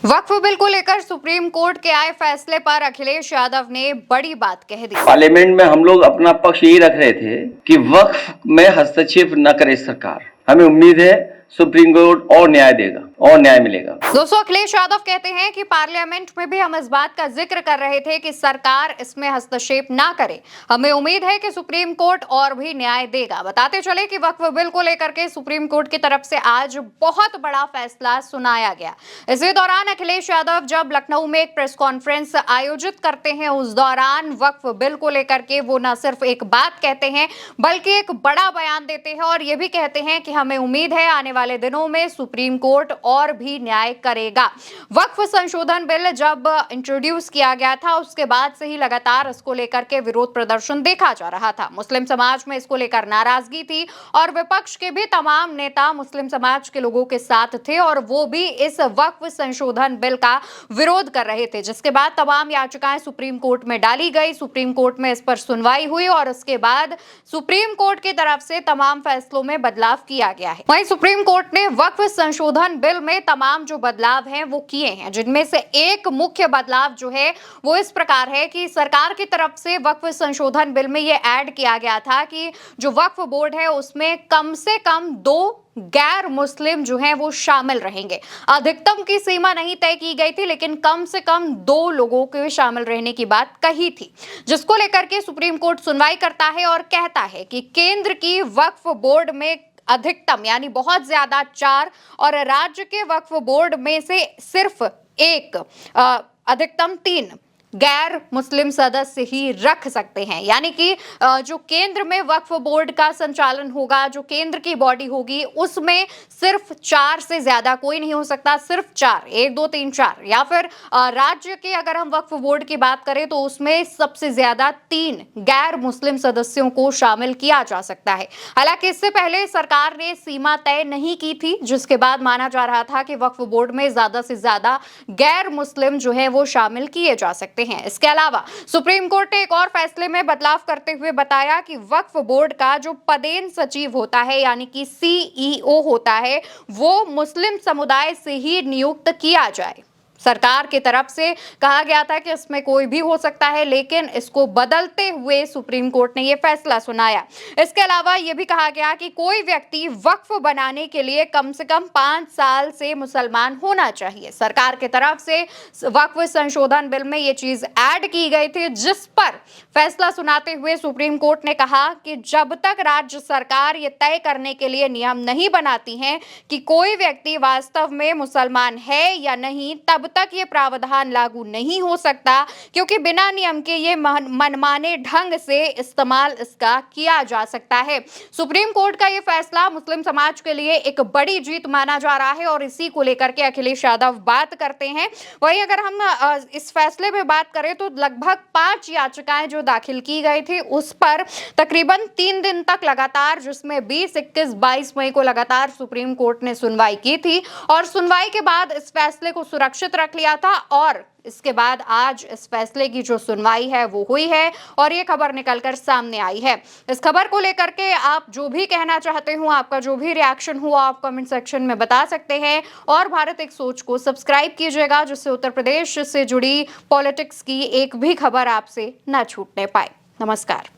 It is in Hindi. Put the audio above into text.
वक्फ बिल को लेकर सुप्रीम कोर्ट के आए फैसले पर अखिलेश यादव ने बड़ी बात कह दी। पार्लियामेंट में हम लोग अपना पक्ष यही रख रहे थे कि वक्फ में हस्तक्षेप न करे सरकार। हमें उम्मीद है सुप्रीम कोर्ट और न्याय देगा और न्याय मिलेगा। दोस्तों, अखिलेश यादव कहते हैं कि पार्लियामेंट में भी हम इस बात का जिक्र कर रहे थे कि सरकार इसमें हस्तक्षेप ना करे। हमें उम्मीद है कि सुप्रीम कोर्ट और भी न्याय देगा। बताते चले कि वक्फ बिल को लेकर के सुप्रीम कोर्ट की तरफ से आज बहुत बड़ा फैसला सुनाया गया। इसी दौरान अखिलेश यादव जब लखनऊ में एक प्रेस कॉन्फ्रेंस आयोजित करते हैं, उस दौरान वक्फ बिल को लेकर के वो न सिर्फ एक बात कहते हैं बल्कि एक बड़ा बयान देते हैं और ये भी कहते हैं कि हमें उम्मीद है आने वाले दिनों में सुप्रीम कोर्ट और भी न्याय करेगा। वक्फ संशोधन बिल जब इंट्रोड्यूस किया गया था, उसके बाद से ही लगातार इसको लेकर के विरोध प्रदर्शन देखा जा रहा था। मुस्लिम समाज में इसको लेकर नाराजगी थी और विपक्ष के भी तमाम नेता मुस्लिम समाज के लोगों के साथ थे और वो भी इस वक्फ संशोधन बिल का विरोध कर रहे थे, जिसके बाद तमाम याचिकाएं सुप्रीम कोर्ट में डाली गई। सुप्रीम कोर्ट में इस पर सुनवाई हुई और उसके बाद सुप्रीम कोर्ट की तरफ से तमाम फैसलों में बदलाव किया गया है। वहीं सुप्रीम कोर्ट ने वक्फ संशोधन बिल में तमाम जो बदलाव हैं वो किए हैं, जिनमें से एक मुख्य बदलाव जो है वो इस प्रकार है कि सरकार की तरफ से वक्फ संशोधन बिल में ये ऐड किया गया था कि जो वक्फ बोर्ड है उसमें कम से कम 2 गैर मुस्लिम जो हैं वो शामिल रहेंगे। अधिकतम की सीमा नहीं तय की गई थी, लेकिन कम से कम 2 लोगों के शामिल रहने की बात कही थी, जिसको लेकर के सुप्रीम कोर्ट सुनवाई करता है और कहता है कि केंद्र की वक्फ बोर्ड में अधिकतम यानी बहुत ज्यादा 4 और राज्य के वक्फ बोर्ड में से सिर्फ 1 अधिकतम 3 गैर मुस्लिम सदस्य ही रख सकते हैं। यानी कि जो केंद्र में वक्फ बोर्ड का संचालन होगा, जो केंद्र की बॉडी होगी, उसमें सिर्फ 4 से ज्यादा कोई नहीं हो सकता। सिर्फ 4, 1 2 3 4। या फिर राज्य के अगर हम वक्फ बोर्ड की बात करें तो उसमें सबसे ज्यादा 3 गैर मुस्लिम सदस्यों को शामिल किया जा सकता है। हालांकि इससे पहले सरकार ने सीमा तय नहीं की थी, जिसके बाद माना जा रहा था कि वक्फ बोर्ड में ज्यादा से ज्यादा गैर मुस्लिम जो है वो शामिल किए जा सकते हैं। इसके अलावा सुप्रीम कोर्ट ने एक और फैसले में बदलाव करते हुए बताया कि वक्फ बोर्ड का जो पदेन सचिव होता है यानी कि सीईओ होता है, वो मुस्लिम समुदाय से ही नियुक्त किया जाए। सरकार की तरफ से कहा गया था कि इसमें कोई भी हो सकता है, लेकिन इसको बदलते हुए सुप्रीम कोर्ट ने यह फैसला सुनाया। इसके अलावा यह भी कहा गया कि कोई व्यक्ति वक्फ बनाने के लिए कम से कम 5 साल से मुसलमान होना चाहिए। सरकार की तरफ से वक्फ संशोधन बिल में यह चीज ऐड की गई थी, जिस पर फैसला सुनाते हुए सुप्रीम कोर्ट ने कहा कि जब तक राज्य सरकार ये तय करने के लिए नियम नहीं बनाती है कि कोई व्यक्ति वास्तव में मुसलमान है या नहीं, तब तक ये प्रावधान लागू नहीं हो सकता, क्योंकि बिना नियम के ये मनमाने ढंग से इस्तेमाल इसका किया जा सकता है। सुप्रीम कोर्ट का ये फैसला मुस्लिम समाज के लिए एक बड़ी जीत माना जा रहा है और इसी को लेकर के अखिलेश यादव बात करते हैं। वहीं अगर हम इस फैसले में बात करें तो लगभग 5 याचिकाएं जो दाखिल की गई थी उस पर तकरीबन 3 दिन तक लगातार, जिसमें 20, 21, 22 मई को लगातार सुप्रीम कोर्ट ने सुनवाई की थी और सुनवाई के बाद इस फैसले को सुरक्षित रख लिया था और इसके बाद आज इस फैसले की जो सुनवाई है वो हुई है और ये खबर निकलकर सामने आई है। इस खबर को लेकर के आप जो भी कहना चाहते हो, आपका जो भी रिएक्शन हुआ, आप कमेंट सेक्शन में बता सकते हैं और भारत एक सोच को सब्सक्राइब कीजिएगा, जिससे उत्तर प्रदेश से जुड़ी पॉलिटिक्स की एक भी खबर आपसे न छूटने पाए। नमस्कार।